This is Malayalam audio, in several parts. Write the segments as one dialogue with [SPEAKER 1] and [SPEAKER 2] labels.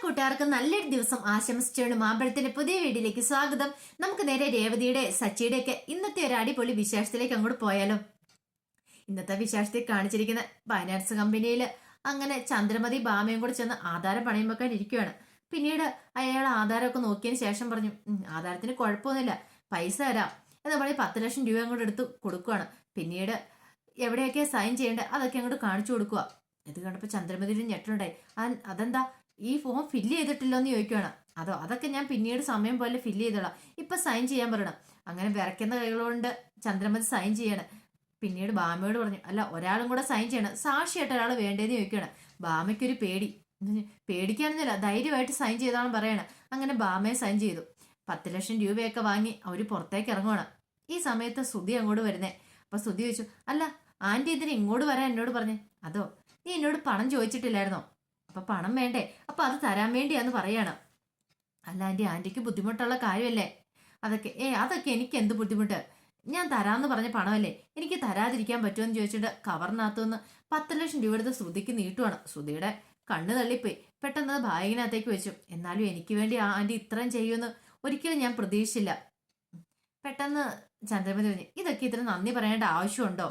[SPEAKER 1] കൂട്ടുകാർക്ക് നല്ലൊരു ദിവസം ആശംസിച്ചുകൊണ്ട് മാമ്പഴത്തിന്റെ പുതിയ വീഡിയോയിലേക്ക് സ്വാഗതം. നമുക്ക് നേരെ രേവതിയുടെ സച്ചിയുടെ ഒക്കെ ഇന്നത്തെ ഒരു അടിപൊളി വിശേഷത്തിലേക്ക് അങ്ങോട്ട് പോയാലോ. ഇന്നത്തെ വിശേഷത്തിൽ കാണിച്ചിരിക്കുന്ന ഫൈനാൻസ് കമ്പനിയിൽ അങ്ങനെ ചന്ദ്രമതി ഭാമയും കൂടെ ചെന്ന് ആധാരം പണയം വെക്കാൻ ഇരിക്കുകയാണ്. പിന്നീട് അയാൾ ആധാരമൊക്കെ നോക്കിയതിന് ശേഷം പറഞ്ഞു, ആധാരത്തിന് കുഴപ്പമൊന്നുമില്ല, പൈസ തരാം എന്ന് പറഞ്ഞ് 10 ലക്ഷം രൂപ അങ്ങോട്ട് എടുത്ത് കൊടുക്കുകയാണ്. പിന്നീട് എവിടെയൊക്കെ സൈൻ ചെയ്യേണ്ടത് അതൊക്കെ അങ്ങോട്ട് കാണിച്ചു കൊടുക്കുക. ഇത് കണ്ടപ്പോൾ ചന്ദ്രമതിയുടെ ഞെട്ടുണ്ടായി. അതെന്താ ഈ ഫോം ഫില്ല് ചെയ്തിട്ടില്ലോ എന്ന് ചോദിക്കുകയാണ്. അതൊക്കെ ഞാൻ പിന്നീട് സമയം പോലെ ഫില്ല് ചെയ്തോളാം, ഇപ്പൊ സൈൻ ചെയ്യാൻ പറയണം. അങ്ങനെ വിറയ്ക്കുന്ന കൈകളുകൊണ്ട് ചന്ദ്രമതി സൈൻ ചെയ്യണം. പിന്നീട് ബാമയോട് പറഞ്ഞു, അല്ല ഒരാളും കൂടെ സൈൻ ചെയ്യണം, സാക്ഷിയായിട്ട് ഒരാൾ വേണ്ടതെന്ന് ചോദിക്കുകയാണ്. ബാമയ്ക്കൊരു പേടി, പേടിക്കാനൊന്നുമില്ല, ധൈര്യമായിട്ട് സൈൻ ചെയ്താലും പറയണം. അങ്ങനെ ബാമയെ സൈൻ ചെയ്തു. 10 ലക്ഷം രൂപയൊക്കെ വാങ്ങി അവര് പുറത്തേക്ക് ഇറങ്ങുവാണ്. ഈ സമയത്ത് ശ്രുതി അങ്ങോട്ട് വരുന്നേ. അപ്പൊ ശ്രുതി ചോദിച്ചു, അല്ല ആന്റി ഇതിന് ഇങ്ങോട്ട് വരാൻ എന്നോട് പറഞ്ഞേ? അതോ നീ എന്നോട് പണം ചോദിച്ചിട്ടില്ലായിരുന്നോ? അപ്പൊ പണം വേണ്ടേ, അപ്പൊ അത് തരാൻ വേണ്ടിയാന്ന് പറയാണ്. അല്ല ആന്റിക്ക് ബുദ്ധിമുട്ടുള്ള കാര്യമല്ലേ അതൊക്കെ എനിക്ക് എന്ത് ബുദ്ധിമുട്ട്, ഞാൻ തരാന്ന് പറഞ്ഞ പണമല്ലേ, എനിക്ക് തരാതിരിക്കാൻ പറ്റുമെന്ന് ചോദിച്ചിട്ട് കവറിനകത്തുനിന്ന് 10 ലക്ഷം രൂപ എടുത്ത് ശ്രുതിക്ക് നീട്ടുവാണ്. ശ്രുതിയുടെ കണ്ണ് തള്ളിപ്പോയി. പെട്ടെന്ന് ബാഗിനകത്തേക്ക് വെച്ചു. എന്നാലും എനിക്ക് വേണ്ടി ആന്റി ഇത്രയും ചെയ്യുമെന്ന് ഒരിക്കലും ഞാൻ പ്രതീക്ഷിച്ചില്ല. പെട്ടെന്ന് ചന്ദ്രമതി പറഞ്ഞു, ഇതൊക്കെ ഇത്ര നന്ദി പറയേണ്ട ആവശ്യമുണ്ടോ?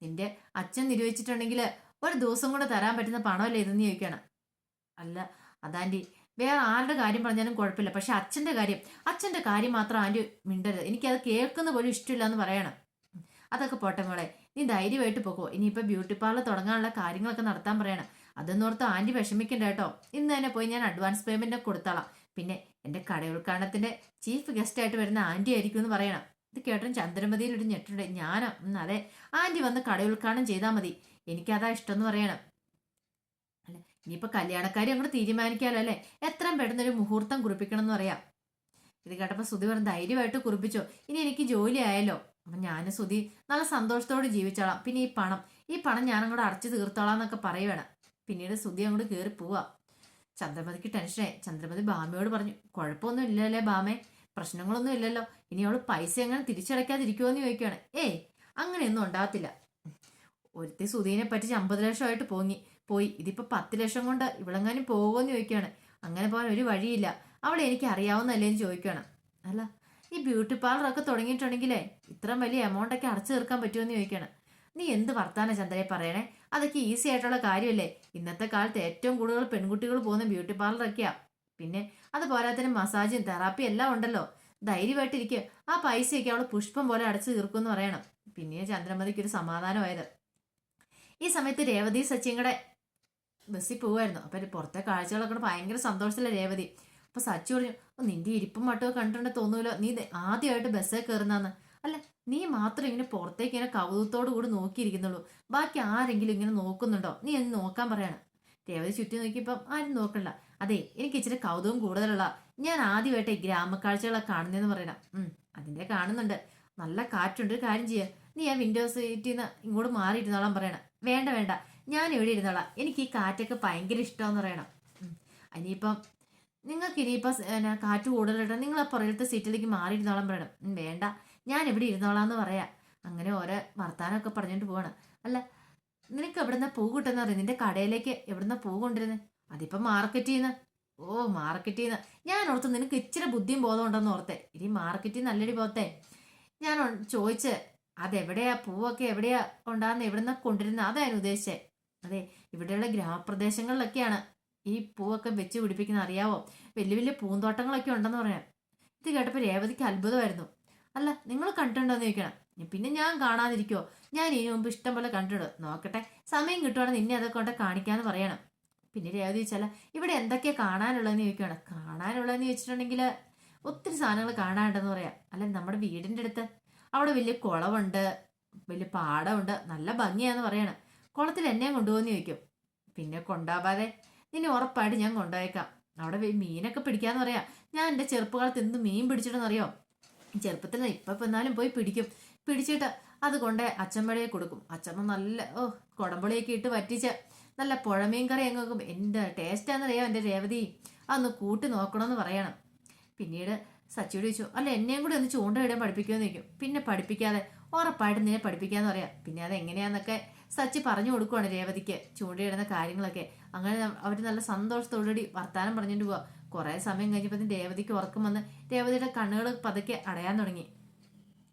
[SPEAKER 1] നിന്റെ അച്ഛൻ നിരൂപിച്ചിട്ടുണ്ടെങ്കിൽ ഒരു ദിവസം കൂടെ തരാൻ പറ്റുന്ന പണമല്ലേ ഇതെന്ന് ചോദിക്കണം. അല്ല അതാൻറ്റി വേറെ ആരുടെ കാര്യം പറഞ്ഞാലും കുഴപ്പമില്ല, പക്ഷെ അച്ഛന്റെ കാര്യം മാത്രം ആൻറ്റി മിണ്ടരുത്, എനിക്കത് കേൾക്കുന്ന പോലും ഇഷ്ടമില്ല എന്ന് പറയണം. അതൊക്കെ പോട്ടെ മോളെ, നീ ധൈര്യമായിട്ട് പോകോ, ഇനിയിപ്പോൾ ബ്യൂട്ടി പാർലർ തുടങ്ങാനുള്ള കാര്യങ്ങളൊക്കെ നടത്താൻ പറയണം. അതെന്നോർത്ത് ആൻറ്റി വിഷമിക്കണ്ട കേട്ടോ, ഇന്ന് തന്നെ പോയി ഞാൻ അഡ്വാൻസ് പേയ്മെന്റ് കൊടുത്താളാം. പിന്നെ എൻ്റെ കട ഉദ്ഘാടനത്തിന്റെ ചീഫ് ഗസ്റ്റ് ആയിട്ട് വരുന്ന ആൻറ്റി ആയിരിക്കും എന്ന് പറയണം. ഇത് കേട്ടും ചന്ദ്രമതിയിൽ ഒരു ഞെട്ടുണ്ട്. ഞാനോ അതെ, ആൻറ്റി വന്ന് കട ഉദ്ഘാടനം ചെയ്താൽ മതി, എനിക്കതാ ഇഷ്ടം എന്ന് പറയണം. അല്ലെ ഇനിയിപ്പോ കല്യാണക്കാരി അങ്ങോട്ട് തീരുമാനിക്കാലോ അല്ലെ, എത്രയും പെട്ടെന്നൊരു മുഹൂർത്തം കുറിപ്പിക്കണം എന്ന് പറയാം. ഇത് കേട്ടപ്പോ സുധി പറഞ്ഞ്, ധൈര്യമായിട്ട് കുറിപ്പിച്ചോ, ഇനി എനിക്ക് ജോലി ആയല്ലോ, അപ്പൊ ഞാൻ സുധി നല്ല സന്തോഷത്തോടെ ജീവിച്ചോളാം. പിന്നെ ഈ പണം ഞാൻ അങ്ങോട്ട് അടച്ചു തീർത്തോളാം എന്നൊക്കെ പറയുവാണ്. പിന്നീട് സുധി അങ്ങോട്ട് കയറി പോവാ. ചന്ദ്രമതിക്ക് ടെൻഷനായി. ചന്ദ്രമതി ബാമയോട് പറഞ്ഞു, കുഴപ്പമൊന്നും ഇല്ലല്ലേ ബാമേ, പ്രശ്നങ്ങളൊന്നും ഇല്ലല്ലോ, ഇനി അവള് പൈസ എങ്ങനെ തിരിച്ചടയ്ക്കാതിരിക്കുമോ എന്ന് ചോദിക്കുകയാണ്. അങ്ങനെയൊന്നും ഉണ്ടാകത്തില്ല. ഒരുത്തി സുധീനെ പറ്റിച്ച് 50 ലക്ഷമായിട്ട് പോയി, ഇതിപ്പോ 10 ലക്ഷം കൊണ്ട് ഇവളെങ്ങാനും പോകുമെന്ന് ചോദിക്കുകയാണ്. അങ്ങനെ പോകാൻ ഒരു വഴിയില്ല, അവളെ എനിക്ക് അറിയാവുന്നല്ലേ എന്ന് ചോദിക്കുകയാണ്. അല്ല ഈ ബ്യൂട്ടി പാർലറൊക്കെ തുടങ്ങിയിട്ടുണ്ടെങ്കിലേ ഇത്രയും വലിയ എമൗണ്ട് ഒക്കെ അടച്ചു തീർക്കാൻ പറ്റുമെന്ന് ചോദിക്കുകയാണ്. നീ എന്ത് വർത്താന ചന്ദ്രയെ പറയണേ, അതൊക്കെ ഈസി ആയിട്ടുള്ള കാര്യമല്ലേ, ഇന്നത്തെ കാലത്ത് ഏറ്റവും കൂടുതൽ പെൺകുട്ടികൾ പോകുന്ന ബ്യൂട്ടി പാർലറൊക്കെയാ. പിന്നെ അത് പോരാത്തതിന് മസാജും തെറാപ്പിയും എല്ലാം ഉണ്ടല്ലോ, ധൈര്യമായിട്ടിരിക്കുക, ആ പൈസയൊക്കെ അവൾ പുഷ്പം പോലെ അടച്ചു തീർക്കുമെന്ന് പറയണം. പിന്നെ ചന്ദ്രമതിക്ക് ഒരു സമാധാനമായത്. ഈ സമയത്ത് രേവതി സച്ചിയും കൂടെ ബസ്സിൽ പോവായിരുന്നു. അപ്പൊ പുറത്തെ കാഴ്ചകളൊക്കെ ഭയങ്കര സന്തോഷത്തില്ല രേവതി. അപ്പൊ സച്ചി പറഞ്ഞു, നിന്റെ ഇരിപ്പും മട്ടുമൊക്കെ കണ്ടിട്ടുണ്ടെ തോന്നൂലോ നീ ആദ്യമായിട്ട് ബസ്സിൽ കയറുന്നാന്ന്. അല്ല നീ മാത്രം ഇങ്ങനെ പുറത്തേക്ക് ഇങ്ങനെ കൗതുകത്തോടു കൂടി നോക്കിയിരിക്കുന്നുള്ളൂ, ബാക്കി ആരെങ്കിലും ഇങ്ങനെ നോക്കുന്നുണ്ടോ, നീ എന്ന് നോക്കാൻ പറയണം. രേവതി ചുറ്റി നോക്കിയപ്പം ആരും നോക്കണ്ട. അതെ എനിക്ക് ഇച്ചിരി കൗതുകം കൂടുതലുള്ള, ഞാൻ ആദ്യമായിട്ട് ഈ ഗ്രാമക്കാഴ്ചകളൊക്കെ കാണുന്നതെന്ന് പറയണം. അതിന്റെ കാണുന്നുണ്ട്, നല്ല കാറ്റുണ്ട്, ഒരു കാര്യം ചെയ്യുക, നീ ആ വിൻഡോ സീറ്റിൽ നിന്ന് ഇങ്ങോട്ട് മാറിയിരുന്നോളാൻ പറയണം. വേണ്ട ഞാൻ ഇവിടെ ഇരുന്നോളാം, എനിക്ക് ഈ കാറ്റൊക്കെ ഭയങ്കര ഇഷ്ടമെന്ന് പറയണം. ഇനിയിപ്പം നിങ്ങൾക്ക് ഇനിയിപ്പം കാറ്റ് കൂടുതലിട്ട് നിങ്ങൾ ആ പുറകിലത്തെ സീറ്റിലേക്ക് മാറിയിരുന്നോളാൻ പറയണം. വേണ്ട ഞാൻ ഇവിടെ ഇരുന്നോളാന്ന് പറയാം. അങ്ങനെ ഓരോ വർത്താനമൊക്കെ പറഞ്ഞിട്ട് പോവാണ്. അല്ല നിനക്ക് എവിടുന്ന പൂ കിട്ടുന്ന പറയും, നിന്റെ കടയിലേക്ക് എവിടുന്ന പൂ കൊണ്ടിരുന്നത്? അതിപ്പം മാർക്കറ്റിൽ നിന്ന്. മാർക്കറ്റിൽ നിന്ന്, ഞാൻ ഓർത്ത് നിനക്ക് ഇച്ചിരി ബുദ്ധിയും ബോധം ഉണ്ടെന്ന് ഓർത്തെ. ഇനി മാർക്കറ്റിൽ നല്ലടി പോത്തെ, ഞാൻ ചോദിച്ച് അതെവിടെയാ പൂവൊക്കെ എവിടെയാ ഉണ്ടാകുന്ന, എവിടുന്ന കൊണ്ടിരുന്ന അതായിരുന്നു ഉദ്ദേശിച്ചേ. അതെ ഇവിടെയുള്ള ഗ്രാമപ്രദേശങ്ങളിലൊക്കെയാണ് ഈ പൂവൊക്കെ വെച്ച് പിടിപ്പിക്കുന്ന, അറിയാവോ, വലിയ വലിയ പൂന്തോട്ടങ്ങളൊക്കെ ഉണ്ടെന്ന് പറയാം. ഇത് കേട്ടപ്പോൾ രേവതിക്ക് അത്ഭുതമായിരുന്നു. അല്ല നിങ്ങൾ കണ്ടിട്ടുണ്ടോന്ന് ചോദിക്കണം. പിന്നെ ഞാൻ കാണാതിരിക്കുവോ, ഞാൻ ഇതിനു മുമ്പ് ഇഷ്ടം പോലെ കണ്ടിട്ട്, നോക്കട്ടെ സമയം കിട്ടുവാണെങ്കിൽ നിന്നെ അതൊക്കെ കൊണ്ട് കാണിക്കാന്ന് പറയണം. പിന്നെ രേവതി ചോദിച്ചാൽ ഇവിടെ എന്തൊക്കെയാ കാണാനുള്ളതെന്ന് ചോദിക്കുകയാണ്. കാണാനുള്ളതെന്ന് ചോദിച്ചിട്ടുണ്ടെങ്കിൽ ഒത്തിരി സാധനങ്ങൾ കാണാനുണ്ടെന്ന് പറയാം. അല്ല നമ്മുടെ വീടിന്റെ അടുത്ത് അവിടെ വലിയ കുളമുണ്ട്, വലിയ പാടമുണ്ട്, നല്ല ഭംഗിയാന്ന് പറയണം. കുളത്തിൽ എന്നെ കൊണ്ടുപോകുന്ന ചോദിക്കും. പിന്നെ കൊണ്ടാവാതെ നിന്നെ ഉറപ്പായിട്ട് ഞാൻ കൊണ്ടുപോയേക്കാം, അവിടെ മീനൊക്കെ പിടിക്കാന്ന് പറയാം. ഞാൻ എൻ്റെ ചെറുപ്പകാലത്ത് എന്ത് മീൻ പിടിച്ചിട്ടെന്നറിയോ, ചെറുപ്പത്തിൽ ഇപ്പം എന്നാലും പോയി പിടിച്ചിട്ട് അത് കൊണ്ട് അച്ചമ്മടയെ കൊടുക്കും. അച്ചമ്മ നല്ല കുടമ്പുളിയൊക്കെ ഇട്ട് വറ്റിച്ച് നല്ല പുഴമീൻ കറി അങ്ങ് വെക്കും. എൻ്റെ ടേസ്റ്റാന്നറിയാം എൻ്റെ രേവതി, അതൊന്ന് കൂട്ടി നോക്കണമെന്ന് പറയണം. പിന്നീട് സച്ചിയോട് ചോദിച്ചു, അല്ല എന്നെയും കൂടി ഒന്ന് ചൂണ്ടയിടാൻ പഠിപ്പിക്കുമെന്ന് ചോദിക്കും. പിന്നെ പഠിപ്പിക്കാതെ ഉറപ്പായിട്ട് നിന്നെ പഠിപ്പിക്കാന്ന് പറയാം. പിന്നെ അത് എങ്ങനെയാന്നൊക്കെ സച്ചി പറഞ്ഞു കൊടുക്കുവാണ് രേവതിക്ക് ചൂണ്ടയിടുന്ന കാര്യങ്ങളൊക്കെ. അങ്ങനെ അവർ നല്ല സന്തോഷത്തോടുകൂടി വർത്താനം പറഞ്ഞിട്ട് പോവാ. കുറെ സമയം കഴിഞ്ഞപ്പോൾ രേവതിക്ക് ഉറക്കം വന്ന് രേവതിയുടെ കണ്ണുകൾ പതുക്കെ അടയാൻ തുടങ്ങി.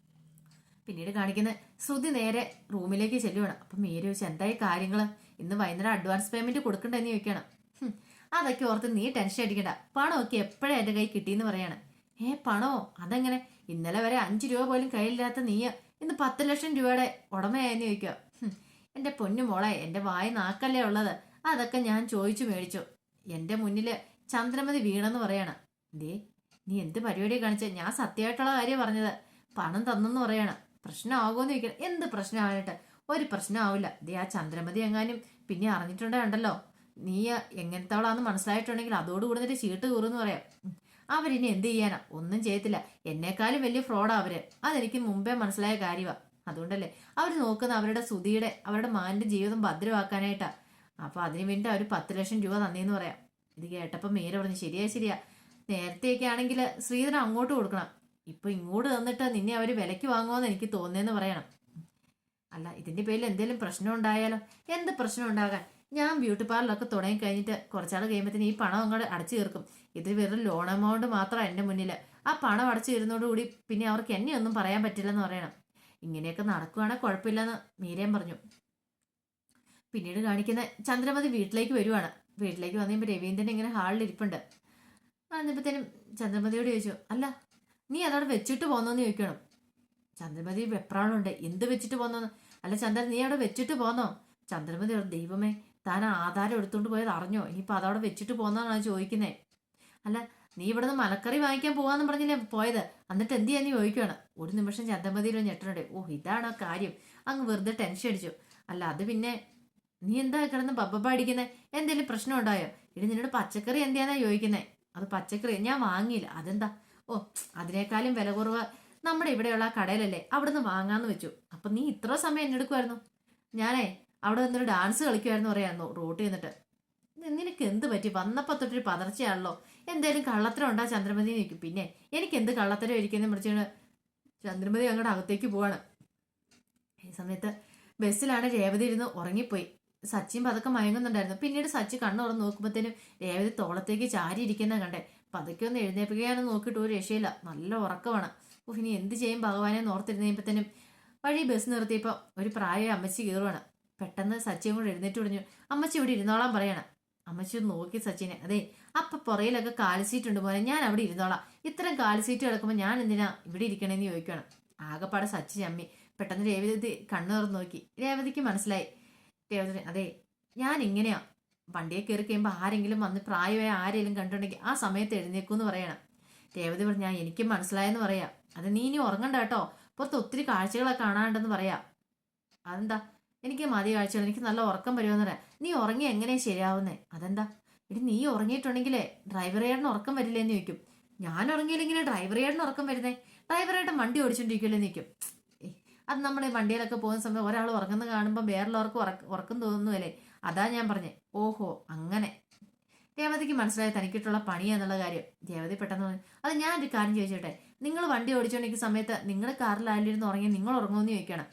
[SPEAKER 1] പിന്നീട് കാണിക്കുന്ന ശ്രുതി നേരെ റൂമിലേക്ക് ചെല്ലുവാണ്. അപ്പം മീര ചോദിച്ചു, എന്തായി കാര്യങ്ങൾ? ഇന്ന് വൈകുന്നേരം അഡ്വാൻസ് പേയ്മെന്റ് കൊടുക്കണ്ടെന്ന് ചോദിക്കണം. അതൊക്കെ ഓർത്ത് നീ ടെൻഷൻ അടിക്കണ്ട, പണമൊക്കെ എപ്പോഴും എൻ്റെ കൈ കിട്ടിയെന്ന് പറയാണ്. പണമോ? അതെങ്ങനെ? ഇന്നലെ വരെ 5 രൂപ പോലും കയ്യിലില്ലാത്ത നീ ഇന്ന് 10 ലക്ഷം രൂപയുടെ ഉടമയായെന്ന് ചോദിക്കുക. എൻ്റെ പൊന്നു മോളെ, എൻ്റെ വായി നാക്കല്ലേ ഉള്ളത്, അതൊക്കെ ഞാൻ ചോദിച്ചു മേടിച്ചു. എൻ്റെ മുന്നില് ചന്ദ്രമതി വീണെന്ന് പറയാണ്. നീ എന്ത് പരിപാടി കാണിച്ച? ഞാൻ സത്യമായിട്ടുള്ള കാര്യം പറഞ്ഞത്. പണം തന്നെന്ന് പറയാണ്. പ്രശ്നമാകുമെന്ന് ചോദിക്കണം. എന്ത് പ്രശ്നമായിട്ട്? ഒരു പ്രശ്നമാവില്ല. ആ ചന്ദ്രമതി എങ്ങാനും പിന്നെ അറിഞ്ഞിട്ടുണ്ടല്ലോ നീ എങ്ങനത്തവളാന്ന് മനസ്സിലായിട്ടുണ്ടെങ്കിൽ അതോടുകൂടി നിന്റെ ചീട്ട് കീറുമെന്ന് പറയാം. അവരിനി എന്ത് ചെയ്യാനാ? ഒന്നും ചെയ്യത്തില്ല. എന്നെക്കാളും വലിയ ഫ്രോഡാ അവര്. അതെനിക്ക് മുമ്പേ മനസ്സിലായ കാര്യമാണ്. അതുകൊണ്ടല്ലേ അവർ നോക്കുന്ന അവരുടെ മാന്റെ ജീവിതം ഭദ്രമാക്കാനായിട്ടാ. അപ്പൊ അതിനു വേണ്ടി അവർ 10 ലക്ഷം രൂപ തന്നേന്ന് പറയാം. ഇത് കേട്ടപ്പോ മീര പറഞ്ഞു, ശരിയാ. നേരത്തെയൊക്കെ ആണെങ്കിൽ ശ്രീധരൻ അങ്ങോട്ട് കൊടുക്കണം, ഇപ്പൊ ഇങ്ങോട്ട് തന്നിട്ട് നിന്നെ അവര് വിലക്ക് വാങ്ങുമെന്ന് എനിക്ക് തോന്നുന്നേന്ന് പറയണം. അല്ല, ഇതിന്റെ പേരിൽ എന്തെങ്കിലും പ്രശ്നം ഉണ്ടായാലോ? എന്ത് പ്രശ്നം ഉണ്ടാകാൻ? ഞാൻ ബ്യൂട്ടി പാർലറൊക്കെ തുടങ്ങി കഴിഞ്ഞിട്ട് കുറച്ചാൾ കഴിയുമ്പോഴത്തേന് ഈ പണം അങ്ങോട്ട് അടച്ചു തീർക്കും. ഇത് വെറും ലോൺ എമൗണ്ട് മാത്രമാണ് എൻ്റെ മുന്നിൽ. ആ പണം അടച്ചു തീരുന്നതോടുകൂടി പിന്നെ അവർക്ക് എന്നെ ഒന്നും പറയാൻ പറ്റില്ലെന്ന് പറയണം. ഇങ്ങനെയൊക്കെ നടക്കുവാണെങ്കിൽ കുഴപ്പമില്ലെന്ന് മീരയും പറഞ്ഞു. പിന്നീട് കാണിക്കുന്ന ചന്ദ്രമതി വീട്ടിലേക്ക് വരുവാണ്. വീട്ടിലേക്ക് വന്നു രവീന്ദ്രൻ ഇങ്ങനെ ഹാളിൽ ഇരിപ്പുണ്ട്. വന്നപ്പോഴത്തേനും ചന്ദ്രമതിയോട് ചോദിച്ചു, അല്ല നീ അതവിടെ വെച്ചിട്ട് പോന്നോന്ന് ചോദിക്കണം. ചന്ദ്രമതി വെപ്രാളുണ്ട്. എന്ത് വെച്ചിട്ട് പോന്നോന്ന്? അല്ല ചന്ദ്രൻ, നീ അവിടെ വെച്ചിട്ട് പോന്നോ? ചന്ദ്രമതി, ദൈവമേ, താൻ ആധാരം എടുത്തുകൊണ്ട് പോയത് അറിഞ്ഞോ? ഇനിയിപ്പോൾ അതവിടെ വെച്ചിട്ട് പോന്നാണ് ചോദിക്കുന്നേ. അല്ല, നീ ഇവിടുന്ന് മലക്കറി വാങ്ങിക്കാൻ പോവാന്ന് പറഞ്ഞില്ലേ പോയത്, എന്നിട്ട് എന്ത് ചെയ്യാന്ന് ചോദിക്കുകയാണ്. ഒരു നിമിഷം ചന്ദ്രമതിയിൽ ഞെട്ടനുണ്ട്. ഇതാണ് ആ കാര്യം. അങ്ങ് വെറുതെ ടെൻഷൻ അടിച്ചു. അല്ല, അത് പിന്നെ നീ എന്താ കിടന്ന് ബബ്ബ അടിക്കുന്നേ? എന്തെങ്കിലും പ്രശ്നം ഉണ്ടായോ? നിന്നോട് പച്ചക്കറി എന്തിയാന്നാ ചോദിക്കുന്നേ? അത് പച്ചക്കറി ഞാൻ വാങ്ങിയില്ല. അതെന്താ? അതിനേക്കാളും വില കുറവ് നമ്മുടെ ഇവിടെയുള്ള കടയിലല്ലേ, അവിടുന്ന് വാങ്ങാന്ന് വെച്ചു. അപ്പൊ നീ ഇത്ര സമയം എന്നെടുക്കുമായിരുന്നു? ഞാനേ അവിടെ വന്നൊരു ഡാൻസ് കളിക്കുമായിരുന്നു പറയായിരുന്നു റോട്ടിൽ നിന്നിട്ട്. നിനക്ക് എന്ത് പറ്റി? വന്നപ്പോ തൊട്ടൊരു പതർച്ചയാണല്ലോ. എന്തേലും കള്ളത്തരം ഉണ്ടാ ചന്ദ്രമതി നിൽക്കും. പിന്നെ എനിക്ക് എന്ത് കള്ളത്തരം ഇരിക്കുന്ന വിളിച്ചാണ് ചന്ദ്രമതി അങ്ങോട്ട് അകത്തേക്ക് പോവാണ്. ഈ സമയത്ത് ബസ്സിലാണ് രേവതി ഇരുന്ന് ഉറങ്ങിപ്പോയി. സച്ചിൻ പതുക്കെ മയങ്ങുന്നുണ്ടായിരുന്നു. പിന്നീട് സച്ചി കണ്ണു തുറന്ന് നോക്കുമ്പോഴത്തേനും രേവതി തോളത്തേക്ക് ചാരി ഇരിക്കുന്ന കണ്ടേ. പതുക്കെ ഒന്ന് എഴുന്നേൽപ്പിക്കാനും നോക്കിയിട്ട് ഒരു രക്ഷയില്ല. നല്ല ഉറക്കമാണ്. ഇനി എന്ത് ചെയ്യും ഭഗവാനെ ഓർത്തിരുന്നപ്പോഴത്തേനും വഴി ബസ് നിർത്തിയപ്പോൾ ഒരു പ്രായ അമ്മച്ചി കയറുവാണ്. പെട്ടെന്ന് സച്ചിയും കൂടെ എഴുന്നേറ്റ് വിടിഞ്ഞു. അമ്മച്ചി ഇവിടെ ഇരുന്നോളാൻ പറയണം. അമ്മച്ചി നോക്കി സച്ചിനെ. അതെ, അപ്പൊ പുറയിലൊക്കെ കാല് സീറ്റ് ഉണ്ട് പോലെ, ഞാൻ അവിടെ ഇരുന്നോളാം. ഇത്തരം കാല് സീറ്റ് കിടക്കുമ്പോൾ ഞാൻ എന്തിനാ ഇവിടെ ഇരിക്കണേന്ന് ചോദിക്കണം. ആകെപ്പാടെ സച്ചി ചമ്മി. പെട്ടെന്ന് രേവതി കണ്ണു തുറന്ന് നോക്കി. രേവതിക്ക് മനസ്സിലായി. രേവതി, അതെ, ഞാൻ ഇങ്ങനെയാ. വണ്ടിയെ കയറി കഴിയുമ്പോൾ ആരെങ്കിലും വന്ന് പ്രായമായ ആരെങ്കിലും കണ്ടിട്ടുണ്ടെങ്കിൽ ആ സമയത്ത് എഴുന്നേക്കൂന്ന് പറയണം. രേവതി പറഞ്ഞു, ഞാൻ എനിക്കും മനസ്സിലായെന്ന് പറയാം. അത് നീ ഇനി ഉറങ്ങണ്ട കേട്ടോ, പുറത്ത് ഒത്തിരി കാഴ്ചകളൊക്കെ കാണാണ്ടെന്ന് പറയാം. അതെന്താ? എനിക്ക് മതി കാഴ്ചകൾ, എനിക്ക് നല്ല ഉറക്കം വരുമെന്ന് പറയാം. നീ ഉറങ്ങി എങ്ങനെയാ ശരിയാവുന്നേ? അതെന്താ? നീ ഉറങ്ങിയിട്ടുണ്ടെങ്കിലേ ഡ്രൈവറേട്ടന് ഉറക്കം വരില്ലേന്ന് ചോദിക്കും. ഞാൻ ഉറങ്ങിയില്ലെങ്കിൽ ഡ്രൈവറേട്ടന് ഉറക്കം വരുന്നേ? ഡ്രൈവറേട്ടൻ വണ്ടി ഓടിച്ചോണ്ടിരിക്കുമല്ലേന്ന് ചോദിക്കും. അത് നമ്മുടെ വണ്ടിയിലൊക്കെ പോകുന്ന സമയം ഒരാൾ ഉറങ്ങുന്ന കാണുമ്പോൾ വേറുള്ളവർക്ക് ഉറക്കം തോന്നുന്നുവല്ലേ, അതാ ഞാൻ പറഞ്ഞേ. ഓഹോ, അങ്ങനെ. രേവതിക്ക് മനസ്സിലായി തനിക്കിട്ടുള്ള പണിയാന്നുള്ള കാര്യം. രേവതി പെട്ടെന്ന് പറഞ്ഞു, അത് ഞാനൊരു കാര്യം ചോദിച്ചോട്ടെ, നിങ്ങൾ വണ്ടി ഓടിച്ചോണ്ടിരിക്കുന്ന സമയത്ത് നിങ്ങളുടെ കാറിലായിരുന്ന് ഉറങ്ങി നിങ്ങൾ ഉറങ്ങുമെന്ന് ചോദിക്കണം.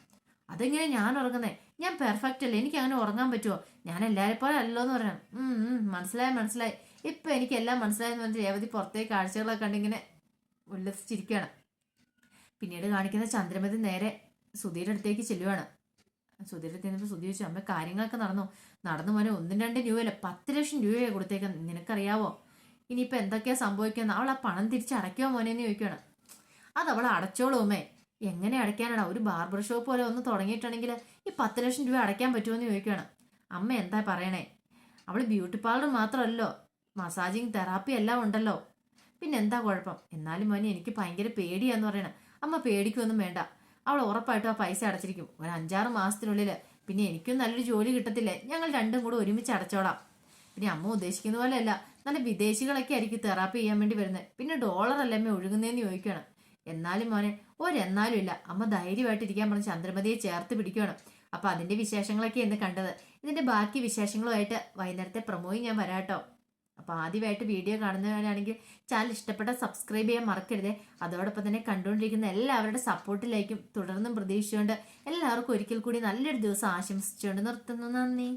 [SPEAKER 1] അതെങ്ങനെ ഞാൻ ഉറങ്ങുന്നേ? ഞാൻ പെർഫെക്റ്റ് അല്ലേ, എനിക്ക് അങ്ങനെ ഉറങ്ങാൻ പറ്റുമോ? ഞാൻ എല്ലാവരെ പോലെ അല്ലോ എന്ന് പറയണം. മനസ്സിലായി. ഇപ്പൊ എനിക്ക് എല്ലാം മനസ്സിലായെന്ന് പറഞ്ഞിട്ട് രേവതി പുറത്തേക്ക് കാഴ്ചകളൊക്കെ കണ്ടിങ്ങനെ ഉല്ലസിച്ചിരിക്കുകയാണ്. പിന്നീട് കാണിക്കുന്ന ചന്ദ്രമതി നേരെ സുധീരുടെ അടുത്തേക്ക് ചെല്ലുവാണ്. സുധീരുടെ അടുത്ത് സുധി ചോദിച്ചു, അമ്മ കാര്യങ്ങളൊക്കെ നടന്നു മോനെ. 1-2 രൂപയല്ല, 10 ലക്ഷം രൂപയാണ് കൊടുത്തേക്കാൻ. നിനക്കറിയാവോ ഇനിയിപ്പോൾ എന്തൊക്കെയാ സംഭവിക്കുന്നത്? അവൾ ആ പണം തിരിച്ചടയ്ക്കുമോ മോനെന്ന് ചോദിക്കുകയാണ്. അതവൾ അടച്ചോളൂ അമ്മേ. എങ്ങനെ അടയ്ക്കാനാണ്? ഒരു ബാർബർ ഷോപ്പ് പോലെ ഒന്ന് തുടങ്ങിയിട്ടുണ്ടെങ്കിൽ ഈ 10 ലക്ഷം രൂപ അടയ്ക്കാൻ പറ്റുമോ ചോദിക്കുകയാണ്. അമ്മ എന്താ പറയണേ? അവൾ ബ്യൂട്ടി പാർലർ മാത്രമല്ലോ, മസാജിങ് തെറാപ്പി എല്ലാം ഉണ്ടല്ലോ. പിന്നെ എന്താ കുഴപ്പം? എന്നാലും മോനെ എനിക്ക് ഭയങ്കര പേടിയാന്ന് പറയണം. അമ്മ പേടിക്കൊന്നും വേണ്ട, അവൾ ഉറപ്പായിട്ടും ആ പൈസ അടച്ചിരിക്കും. ഒരു 5-6 മാസത്തിനുള്ളിൽ. പിന്നെ എനിക്കും നല്ലൊരു ജോലി കിട്ടത്തില്ലേ, ഞങ്ങൾ രണ്ടും കൂടെ ഒരുമിച്ച് അടച്ചോളാം. പിന്നെ അമ്മ ഉദ്ദേശിക്കുന്ന പോലെ അല്ല, നല്ല വിദേശികളൊക്കെ ആയിരിക്കും തെറാപ്പി ചെയ്യാൻ വേണ്ടി വരുന്നത്. പിന്നെ ഡോളറല്ലേ അമ്മ ഒഴുകുന്നതെന്ന് ചോദിക്കണം. എന്നാലും മോനെ ഒരെന്നാലും ഇല്ല, അമ്മ ധൈര്യമായിട്ടിരിക്കാൻ പറഞ്ഞ് ചന്ദ്രമതിയെ ചേർത്ത് പിടിക്കണം. അപ്പൊ അതിന്റെ വിശേഷങ്ങളൊക്കെ എന്ന് കണ്ടത്. ഇതിന്റെ ബാക്കി വിശേഷങ്ങളുമായിട്ട് വൈകുന്നേരത്തെ പ്രൊമോയും ഞാൻ വരാട്ടോ. അപ്പോൾ ആദ്യമായിട്ട് വീഡിയോ കാണുന്നവരാണെങ്കിൽ ചാനൽ ഇഷ്ടപ്പെട്ട സബ്സ്ക്രൈബ് ചെയ്യാൻ മറക്കരുതേ. അതോടൊപ്പം തന്നെ കണ്ടുകൊണ്ടിരിക്കുന്ന എല്ലാവരുടെ സപ്പോർട്ടിലേക്കും തുടർന്നും പ്രതീക്ഷിച്ചുകൊണ്ട് എല്ലാവർക്കും ഒരിക്കൽ കൂടി നല്ലൊരു ദിവസം ആശംസിച്ചുകൊണ്ട് നിർത്തുന്നു. നന്ദി.